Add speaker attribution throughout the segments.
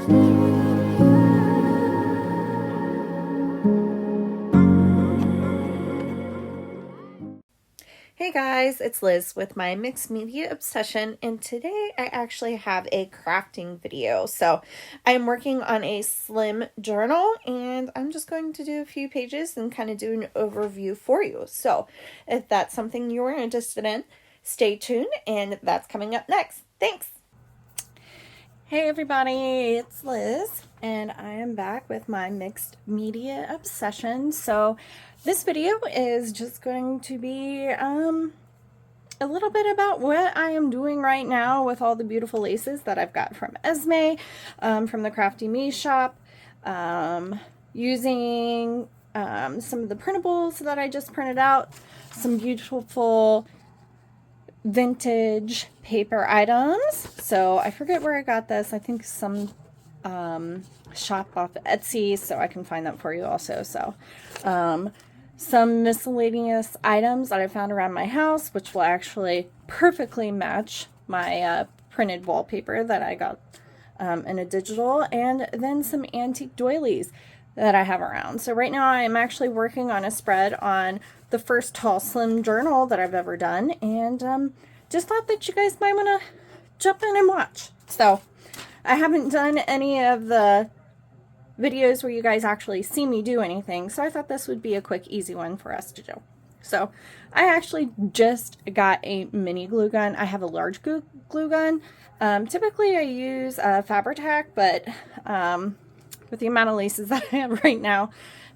Speaker 1: Hey guys, it's Liz with my mixed media obsession, and today I actually have a crafting video. So I'm working on a slim journal, and I'm just going to do a few pages and kind of do an overview for you. So if that's something you're interested in, stay tuned, and that's coming up next. Thanks! Hey everybody, it's Liz, and I am back with my mixed media obsession. So this video is just going to be a little bit about what I am doing right now with all the beautiful laces that I've got from Esme, from the Crafty Me shop, using some of the printables that I just printed out, some beautiful vintage paper items. So I forget where I got this. I think some shop off Etsy, so I can find that for you also. So some miscellaneous items that I found around my house, which will actually perfectly match my printed wallpaper that I got in a digital, and then some antique doilies that I have around. So right now I am actually working on a spread on the first tall slim journal that I've ever done, and just thought that you guys might want to jump in and watch. So I haven't done any of the videos where you guys actually see me do anything, so I thought this would be a quick, easy one for us to do. So I actually just got a mini glue gun. I have a large glue gun. Typically I use Fabri-Tac, but with the amount of laces that I have right now,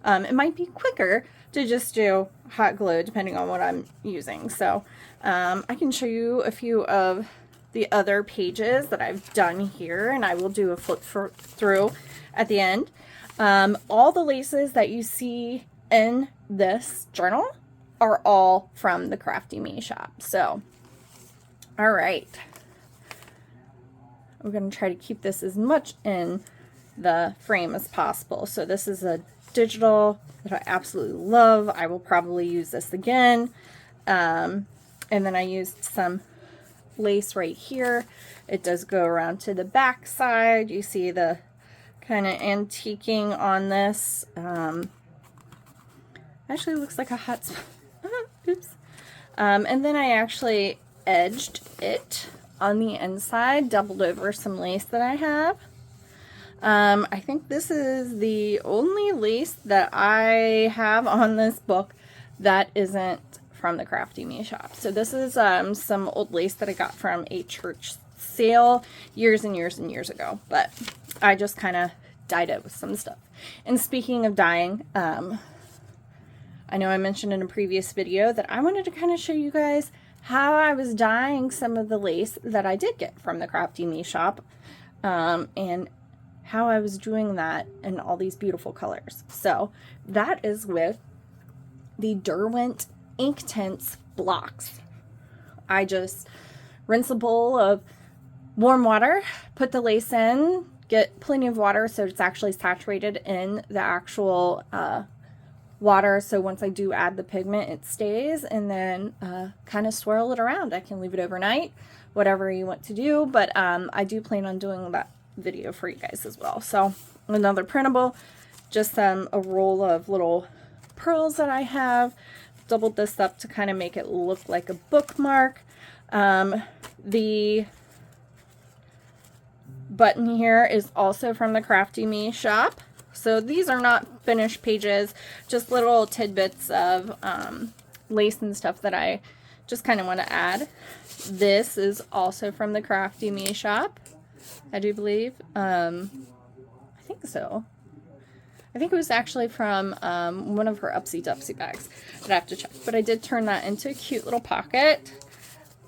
Speaker 1: it might be quicker to just do hot glue depending on what I'm using. So I can show you a few of the other pages that I've done here, and I will do a flip through at the end. All the laces that you see in this journal are all from the Crafty Me shop. So, all right. I'm going to try to keep this as much in the frame as possible. So this is a digital that I absolutely love. I will probably use this again. And then I used some lace right here. It does go around to the back side. You see the kind of antiquing on this. Actually looks like a hot spot. Oops. And then I actually edged it on the inside, doubled over some lace that I have. I think this is the only lace that I have on this book that isn't from the Crafty Me shop. So this is some old lace that I got from a church sale years and years and years ago, but I just kind of dyed it with some stuff. And speaking of dyeing, I know I mentioned in a previous video that I wanted to kind of show you guys how I was dyeing some of the lace that I did get from the Crafty Me shop, and how I was doing that in all these beautiful colors. So that is with the Derwent Inktense blocks. I just rinse a bowl of warm water, put the lace in, get plenty of water so it's actually saturated in the actual water, so once I do add the pigment it stays, and then kind of swirl it around. I can leave it overnight, whatever you want to do, but I do plan on doing that video for you guys as well. So another printable, just a roll of little pearls that I have. Doubled this up to kind of make it look like a bookmark. The button here is also from the Crafty Me shop. So these are not finished pages, just little tidbits of lace and stuff that I just kind of want to add. This is also from the Crafty Me shop, I do believe. I think so. I think it was actually from one of her Upsy Dupsy bags. I'd have to check. But I did turn that into a cute little pocket.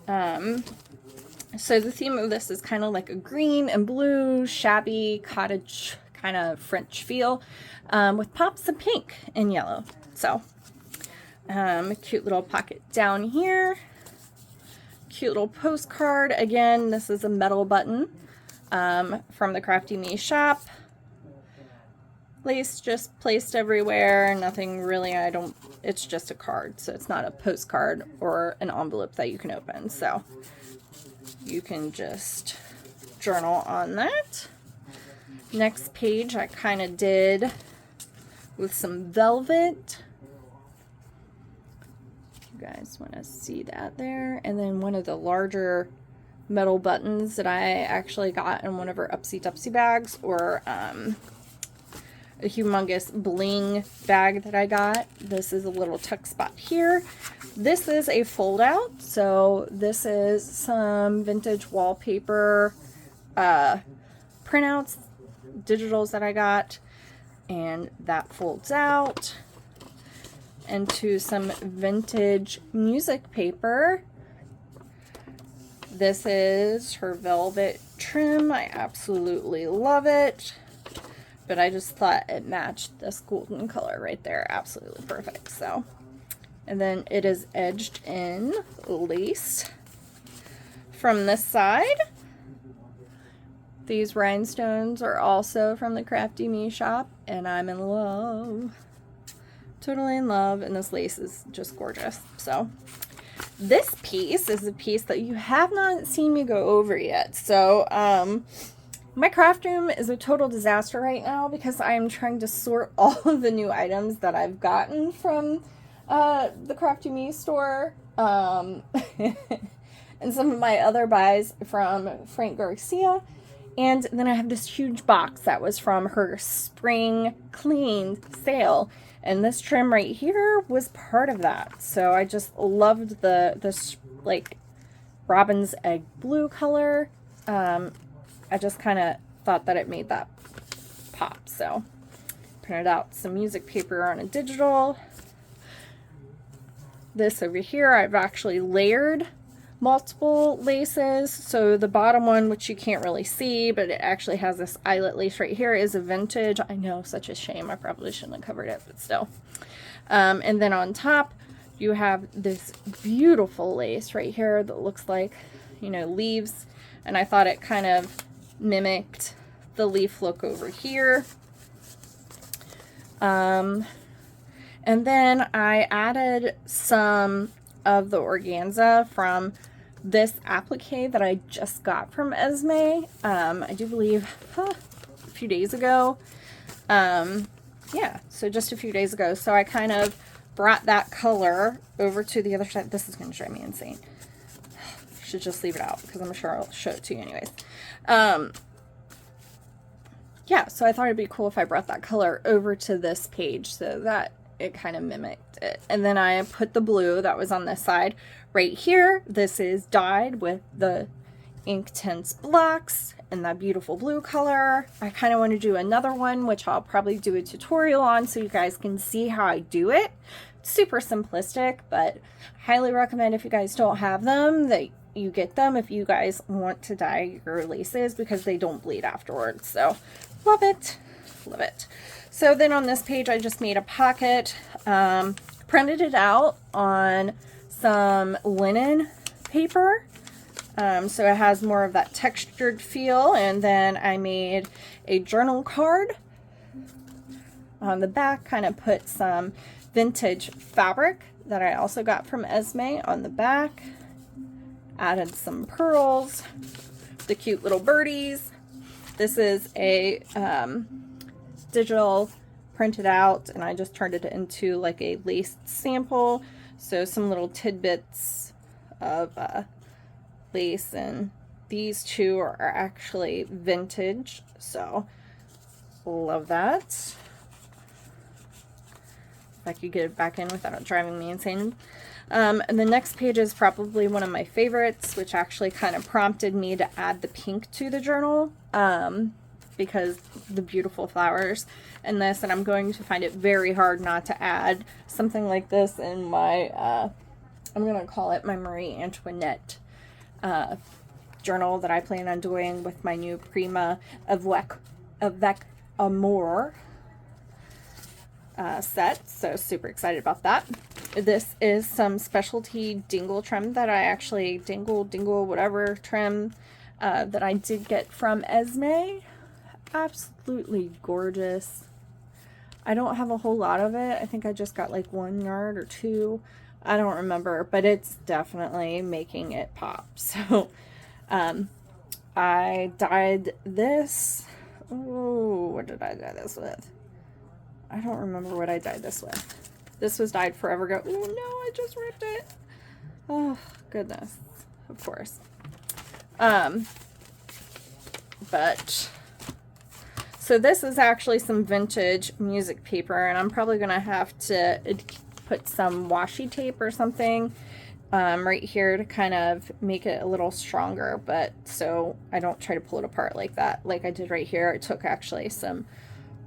Speaker 1: So the theme of this is kind of like a green and blue, shabby, cottage kind of French feel, with pops of pink and yellow. So a cute little pocket down here. Cute little postcard. Again, this is a metal button from the Crafty Me shop. Lace just placed everywhere, nothing really, it's just a card, so it's not a postcard or an envelope that you can open, so you can just journal on that. Next page I kind of did with some velvet. You guys want to see that there. And then one of the larger metal buttons that I actually got in one of her Upsy Dupsy bags, or a humongous bling bag that I got. This is a little tuck spot here. This is a fold out. So this is some vintage wallpaper printouts, digitals that I got, and that folds out into some vintage music paper. This is her velvet trim. I absolutely love it, but I just thought it matched this golden color right there absolutely perfect. So, and then it is edged in lace from this side. These rhinestones are also from the Crafty Me shop, and I'm in love. Totally in love, and this lace is just gorgeous. So this piece is a piece that you have not seen me go over yet. So my craft room is a total disaster right now because I am trying to sort all of the new items that I've gotten from the Crafty Me store, and some of my other buys from Frank Garcia. And then I have this huge box that was from her spring clean sale. And this trim right here was part of that. So I just loved this like robin's egg blue color. I just kind of thought that it made that pop. So printed out some music paper on a digital. This over here, I've actually layered multiple laces. So the bottom one, which you can't really see, but it actually has this eyelet lace right here, is a vintage. I know, such a shame. I probably shouldn't have covered it, but still. And then on top, you have this beautiful lace right here that looks like, you know, leaves. And I thought it kind of mimicked the leaf look over here. And then I added some of the organza from this applique that I just got from Esme. I do believe a few days ago. Yeah, so just a few days ago. So I kind of brought that color over to the other side. This is going to drive me insane. I should just leave it out because I'm sure I'll show it to you anyways. Yeah, so I thought it'd be cool if I brought that color over to this page so that it kind of mimicked it. And then I put the blue that was on this side right here. This is dyed with the Inktense blocks and that beautiful blue color. I kind of want to do another one, which I'll probably do a tutorial on so you guys can see how I do it. Super simplistic, but highly recommend if you guys don't have them that you get them if you guys want to dye your laces because they don't bleed afterwards. So love it, love it. So then on this page, I just made a pocket, printed it out on some linen paper. So it has more of that textured feel. And then I made a journal card. On the back, kind of put some vintage fabric that I also got from Esme on the back. Added some pearls, the cute little birdies. This is a digital printed out, and I just turned it into like a laced sample. So some little tidbits of lace, and these two are actually vintage, so love that. If I could get it back in without it driving me insane. And the next page is probably one of my favorites, which actually kind of prompted me to add the pink to the journal, because the beautiful flowers in this, and I'm going to find it very hard not to add something like this in my, I'm going to call it my Marie Antoinette journal that I plan on doing with my new Prima Avec Amour set. So super excited about that. This is some specialty dingle trim that I actually, dingle, whatever trim that I did get from Esme. Absolutely gorgeous. I don't have a whole lot of it. I think I just got like 1 yard or 2. I don't remember, but it's definitely making it pop. So I dyed this Ooh, what did I dye this with? I don't remember what I dyed this with. This was dyed forever ago. Oh no, I just ripped it. Oh, goodness. Of course. But so this is actually some vintage music paper, and I'm probably gonna have to put some washi tape or something right here to kind of make it a little stronger, but so I don't try to pull it apart like that, like I did right here. I took actually some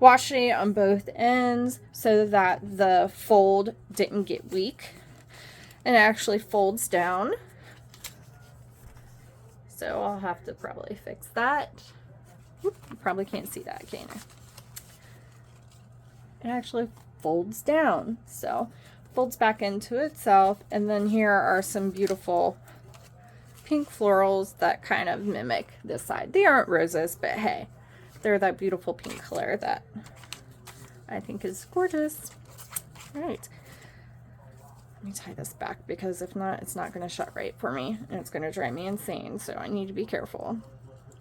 Speaker 1: washi on both ends so that the fold didn't get weak, and it actually folds down. So I'll have to probably fix that. Whoop, you probably can't see that, can you? It actually folds down, so folds back into itself. And then here are some beautiful pink florals that kind of mimic this side. They aren't roses, but hey, they're that beautiful pink color that I think is gorgeous. All right. Let me tie this back, because if not, it's not going to shut right for me, and it's going to drive me insane, so I need to be careful.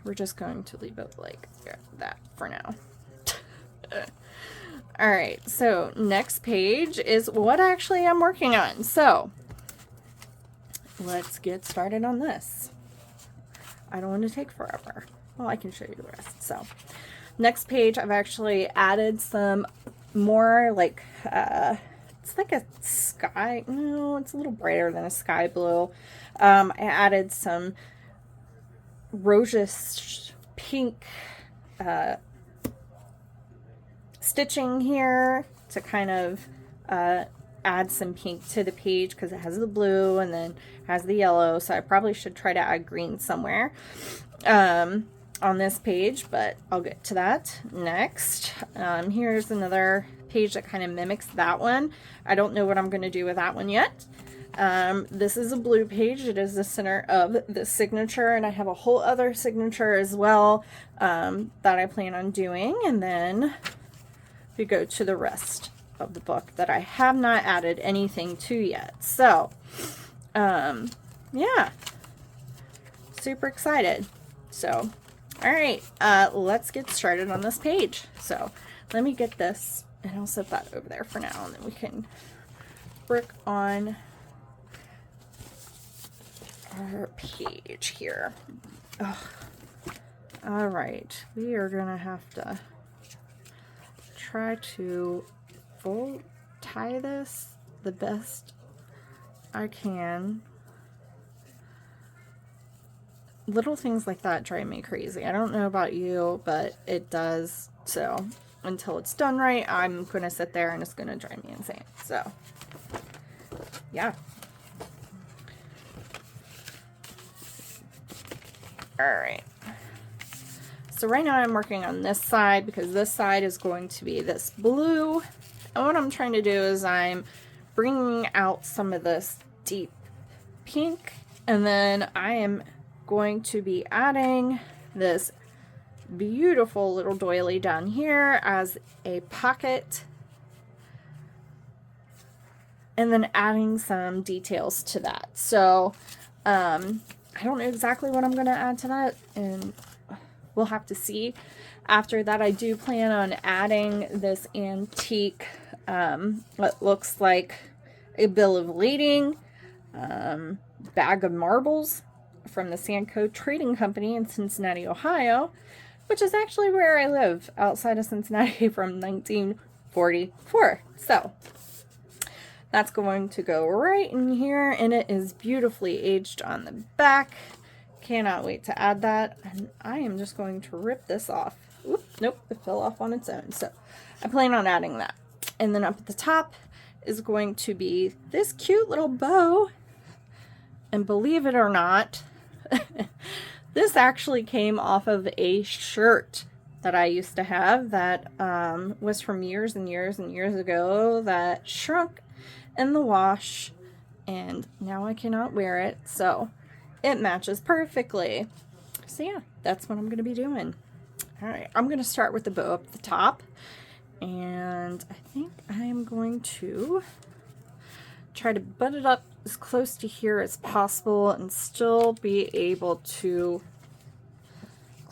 Speaker 1: We're just going to leave it like that for now. All right, so next page is what actually I'm working on. So let's get started on this. I don't want to take forever. Well, I can show you the rest. So next page, I've actually added some more like, it's like a sky, no, it's a little brighter than a sky blue. I added some rosish pink stitching here to kind of add some pink to the page, because it has the blue and then has the yellow, so I probably should try to add green somewhere on this page, but I'll get to that next. Here's another page that kind of mimics that one. I don't know what I'm going to do with that one yet. This is a blue page. It is the center of the signature, and I have a whole other signature as well that I plan on doing. And then we go to the rest of the book that I have not added anything to yet. So, yeah, super excited. So, all right, let's get started on this page. So let me get this, and I'll set that over there for now, and then we can work on our page here. Ugh. All right, we are gonna have to try to tie this the best I can. Little things like that drive me crazy. I don't know about you, but it does. So until it's done right, I'm gonna sit there and it's gonna drive me insane. So yeah. All right. So right now I'm working on this side, because this side is going to be this blue. And what I'm trying to do is I'm bringing out some of this deep pink, and then I am going to be adding this beautiful little doily down here as a pocket, and then adding some details to that. So I don't know exactly what I'm going to add to that, and we'll have to see. After that, I do plan on adding this antique, what looks like a bill of lading, bag of marbles from the Sandco Trading Company in Cincinnati, Ohio, which is actually where I live outside of Cincinnati from 1944. So that's going to go right in here, and it is beautifully aged on the back. Cannot wait to add that, and I am just going to rip this off. Oop, nope, it fell off on its own. So I plan on adding that. And then up at the top is going to be this cute little bow. And believe it or not, this actually came off of a shirt that I used to have that was from years and years and years ago that shrunk in the wash, and now I cannot wear it, so it matches perfectly. So yeah, that's what I'm going to be doing. All right, I'm going to start with the bow up the top, and I think I am going to try to butt it up as close to here as possible and still be able to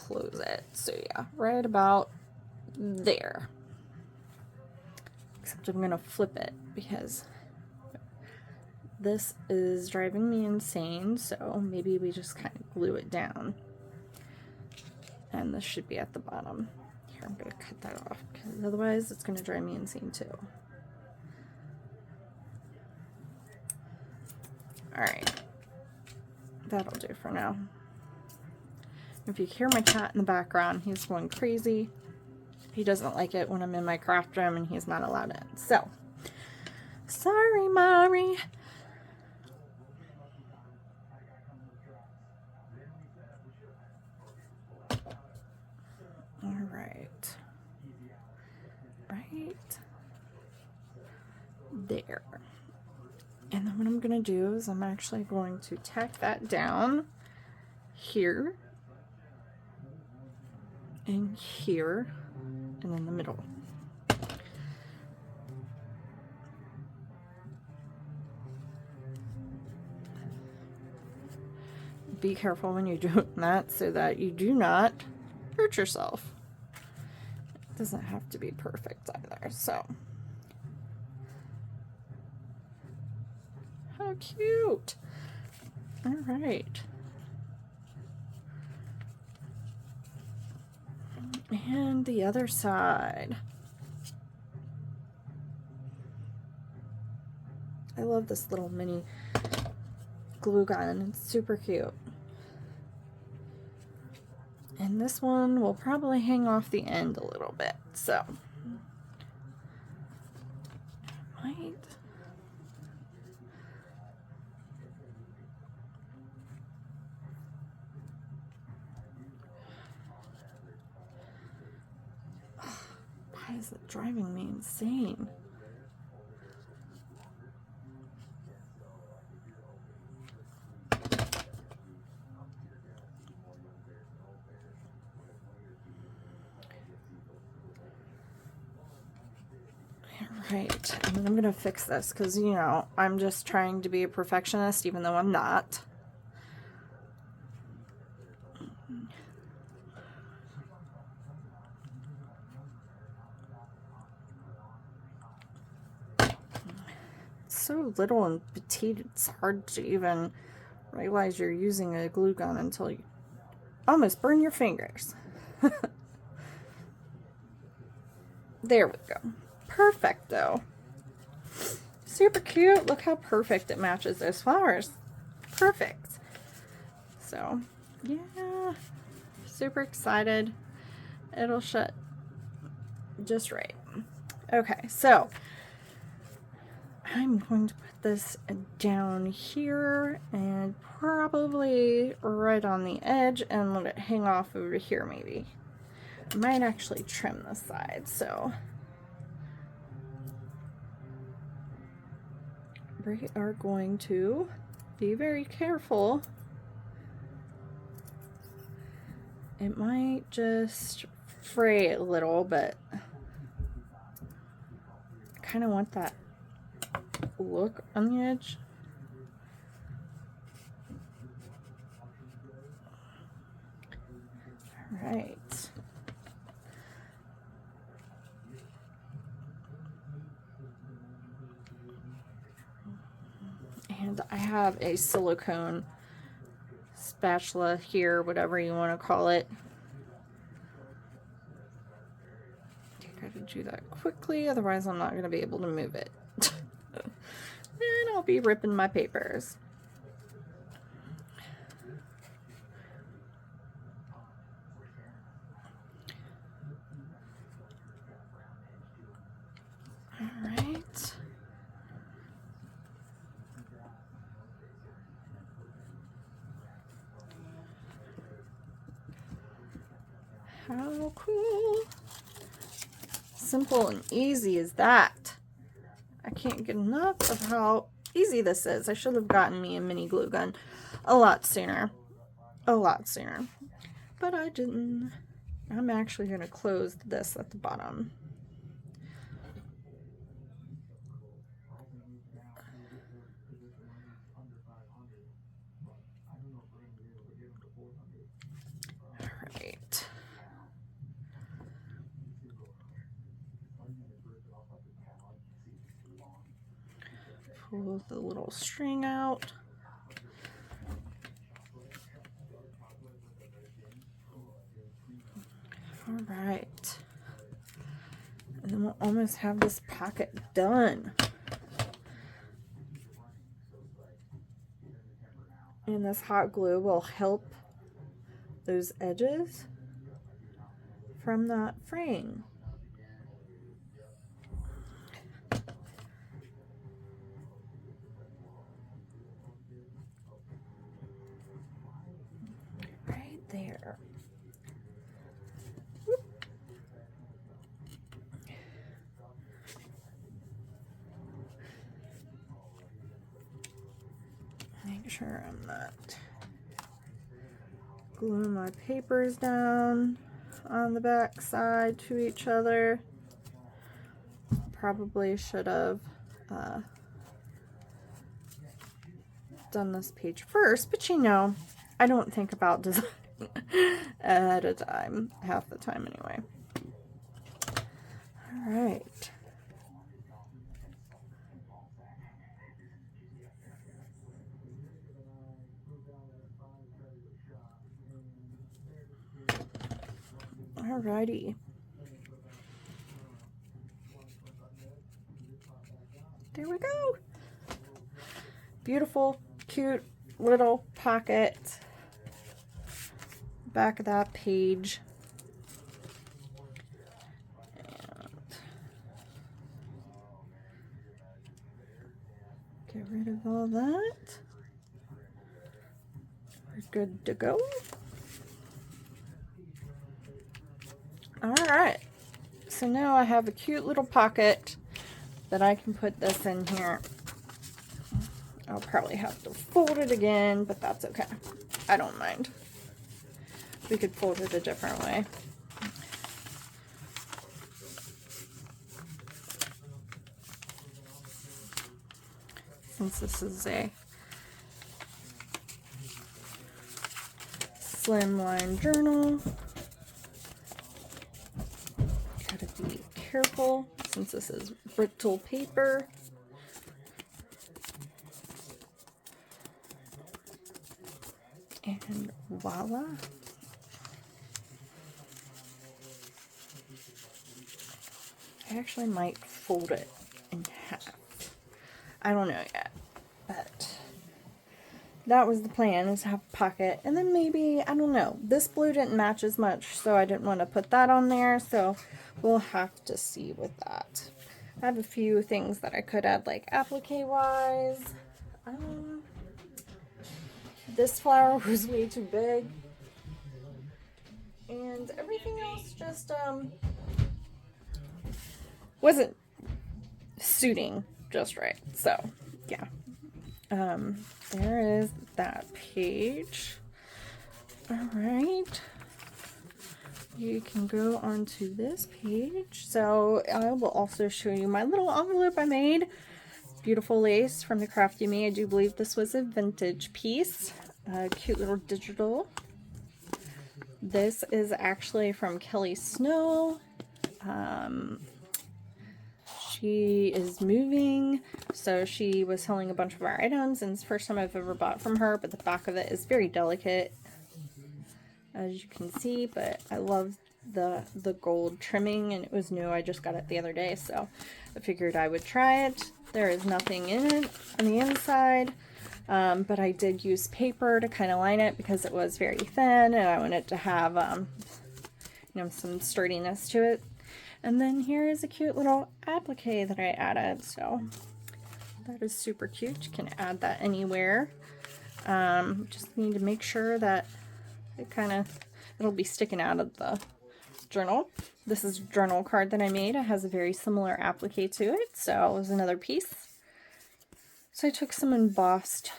Speaker 1: close it. So yeah, right about there. Except I'm gonna flip it because this is driving me insane, so maybe we just kind of glue it down. And this should be at the bottom. Here, I'm gonna cut that off because otherwise it's gonna drive me insane too. Alright, that'll do for now. If you hear my cat in the background, he's going crazy. He doesn't like it when I'm in my craft room and he's not allowed in. So, sorry, Mari. Alright. Right there. And then what I'm going to do is I'm actually going to tack that down here and here and in the middle. Be careful when you're doing that so that you do not hurt yourself. It doesn't have to be perfect either, so. How cute. All right. And the other side. I love this little mini glue gun. It's super cute. And this one will probably hang off the end a little bit, so. Might. Why is it driving me insane? Right, and I'm gonna fix this because, you know, I'm just trying to be a perfectionist even though I'm not. So little and petite, it's hard to even realize you're using a glue gun until you almost burn your fingers. There we go. Perfect though. Super cute. Look how perfect it matches those flowers. Perfect. So yeah, super excited. It'll shut just right. Okay, so I'm going to put this down here and probably right on the edge and let it hang off over here maybe. I might actually trim the side, so we are going to be very careful. It might just fray a little, but I kind of want that look on the edge. All right. And I have a silicone spatula here, whatever you want to call it. I gotta do that quickly, otherwise I'm not going to be able to move it. And I'll be ripping my papers. All right. How cool. Simple and easy as that. I can't get enough of how easy this is. I should have gotten me a mini glue gun a lot sooner. A lot sooner. But I didn't. I'm actually going to close this at the bottom. All right. pull the little string out. All right. And then we'll almost have this pocket done. And this hot glue will help those edges from that fraying. Right there. Make sure I'm not gluing my papers down on the back side to each other. Probably should have done this page first, but you know, I don't think about design ahead of time, half the time anyway. All right. Alrighty. There we go. Beautiful, cute little pocket. Back of that page. And get rid of all that. We're good to go. Alright, so now I have a cute little pocket that I can put this in here. I'll probably have to fold it again, but that's okay. I don't mind. We could fold it a different way. Since this is a slimline journal, gotta be careful since this is brittle paper. And voila. I actually might fold it in half. I don't know yet, but that was the plan, is to have a pocket. And then maybe, I don't know, this blue didn't match as much, so I didn't want to put that on there, so we'll have to see with that. I have a few things that I could add, like applique-wise. This flower was way too big. And everything else just wasn't suiting just right. So, yeah. There is that page. Alright. You can go onto this page. So, I will also show you my little envelope I made. Beautiful lace from the Crafty Me. I do believe this was a vintage piece. Cute little digital. This is actually from Kelly Snow. She is moving, so she was selling a bunch of our items, and it's the first time I've ever bought from her, but the back of it is very delicate, as you can see, but I love the gold trimming, and it was new. I just got it the other day, so I figured I would try it. There is nothing in it on the inside, but I did use paper to kind of line it because it was very thin, and I wanted to have you know, some sturdiness to it. And then here is a cute little applique that I added, so that is super cute. You can add that anywhere. Just need to make sure that it'll be sticking out of the journal. This is a journal card that I made. It has a very similar applique to it, so it was another piece. So I took some embossed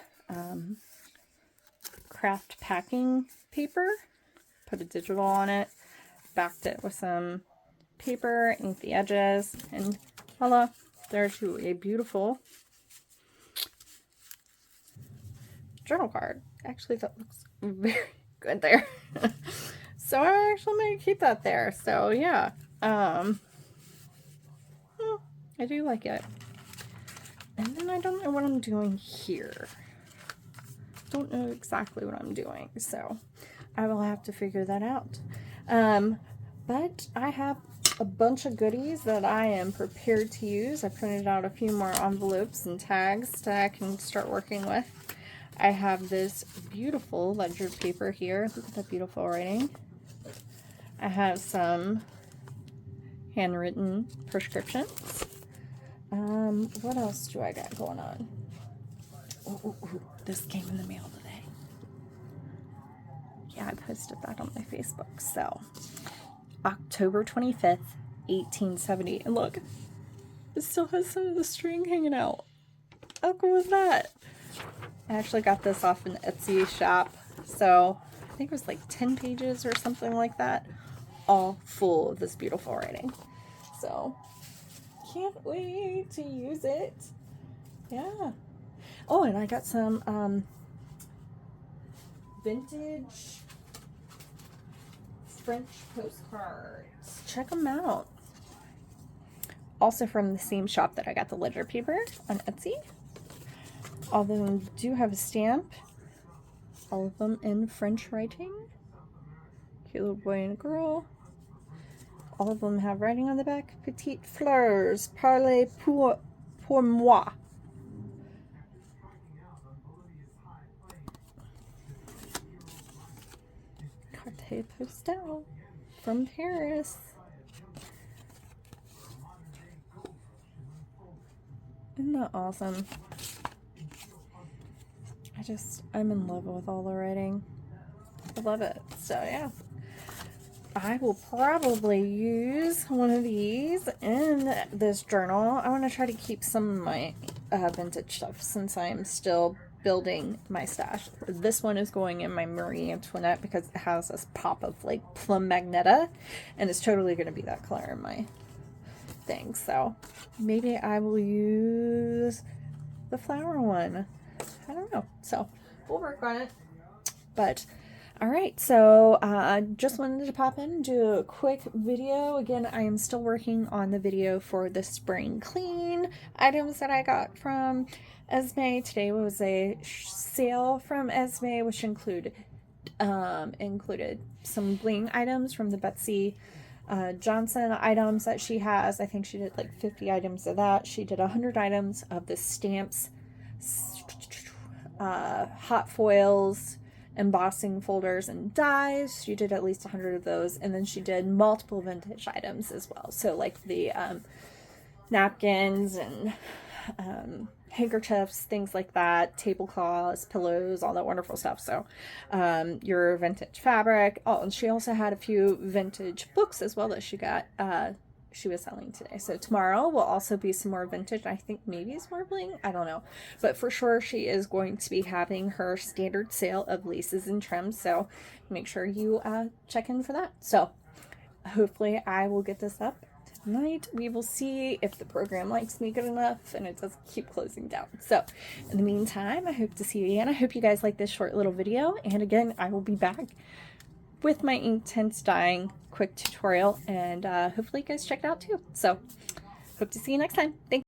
Speaker 1: craft packing paper, put a digital on it, backed it with some paper, inked the edges, and voila, there's a beautiful journal card. Actually, that looks very good there. So I'm actually going to keep that there. So yeah, I do like it. And then I don't know what I'm doing here. Don't know exactly what I'm doing, so I will have to figure that out. But I have a bunch of goodies that I am prepared to use. I printed out a few more envelopes and tags that I can start working with. I have this beautiful ledger paper here. Look at that beautiful writing. I have some handwritten prescriptions. What else do I got going on? Ooh, this came in the mail today. Yeah, I posted that on my Facebook. So, October 25th, 1870. And look, it still has some of the string hanging out. How cool is that? I actually got this off an Etsy shop. So, I think it was like 10 pages or something like that. All full of this beautiful writing. So, can't wait to use it. Yeah. Oh, and I got some vintage French postcards. Check them out. Also from the same shop that I got the ledger paper on Etsy. All of them do have a stamp. All of them in French writing. Cute little boy and girl. All of them have writing on the back. Petite fleurs, parlez pour moi. Carte postale from Paris. Isn't that awesome? I'm in love with all the writing. I love it. So yeah. I will probably use one of these in this journal. I want to try to keep some of my vintage stuff since I'm still building my stash. This one is going in my Marie Antoinette because it has this pop of like plum magneta, and it's totally going to be that color in my thing. So maybe I will use the flower one. I don't know. So we'll work on it. But all right, so just wanted to pop in and do a quick video. Again, I am still working on the video for the spring clean items that I got from Esme. Today was a sale from Esme, which included some bling items from the Betsy Johnson items that she has. I think she did like 50 items of that. She did 100 items of the stamps, hot foils, embossing folders, and dies. She did at least 100 of those, and then she did multiple vintage items as well. So like the napkins and handkerchiefs, things like that, tablecloths, pillows, all that wonderful stuff. So your vintage fabric. Oh, and she also had a few vintage books as well that she got she was selling today. So tomorrow will also be some more vintage. I think maybe some more bling. I don't know. But for sure she is going to be having her standard sale of laces and trims. So make sure you check in for that. So hopefully I will get this up tonight. We will see if the program likes me good enough and it doesn't keep closing down. So in the meantime, I hope to see you again. I hope you guys like this short little video. And again, I will be back with my Inktense dyeing quick tutorial, and hopefully you guys check it out too. So hope to see you next time. Thanks.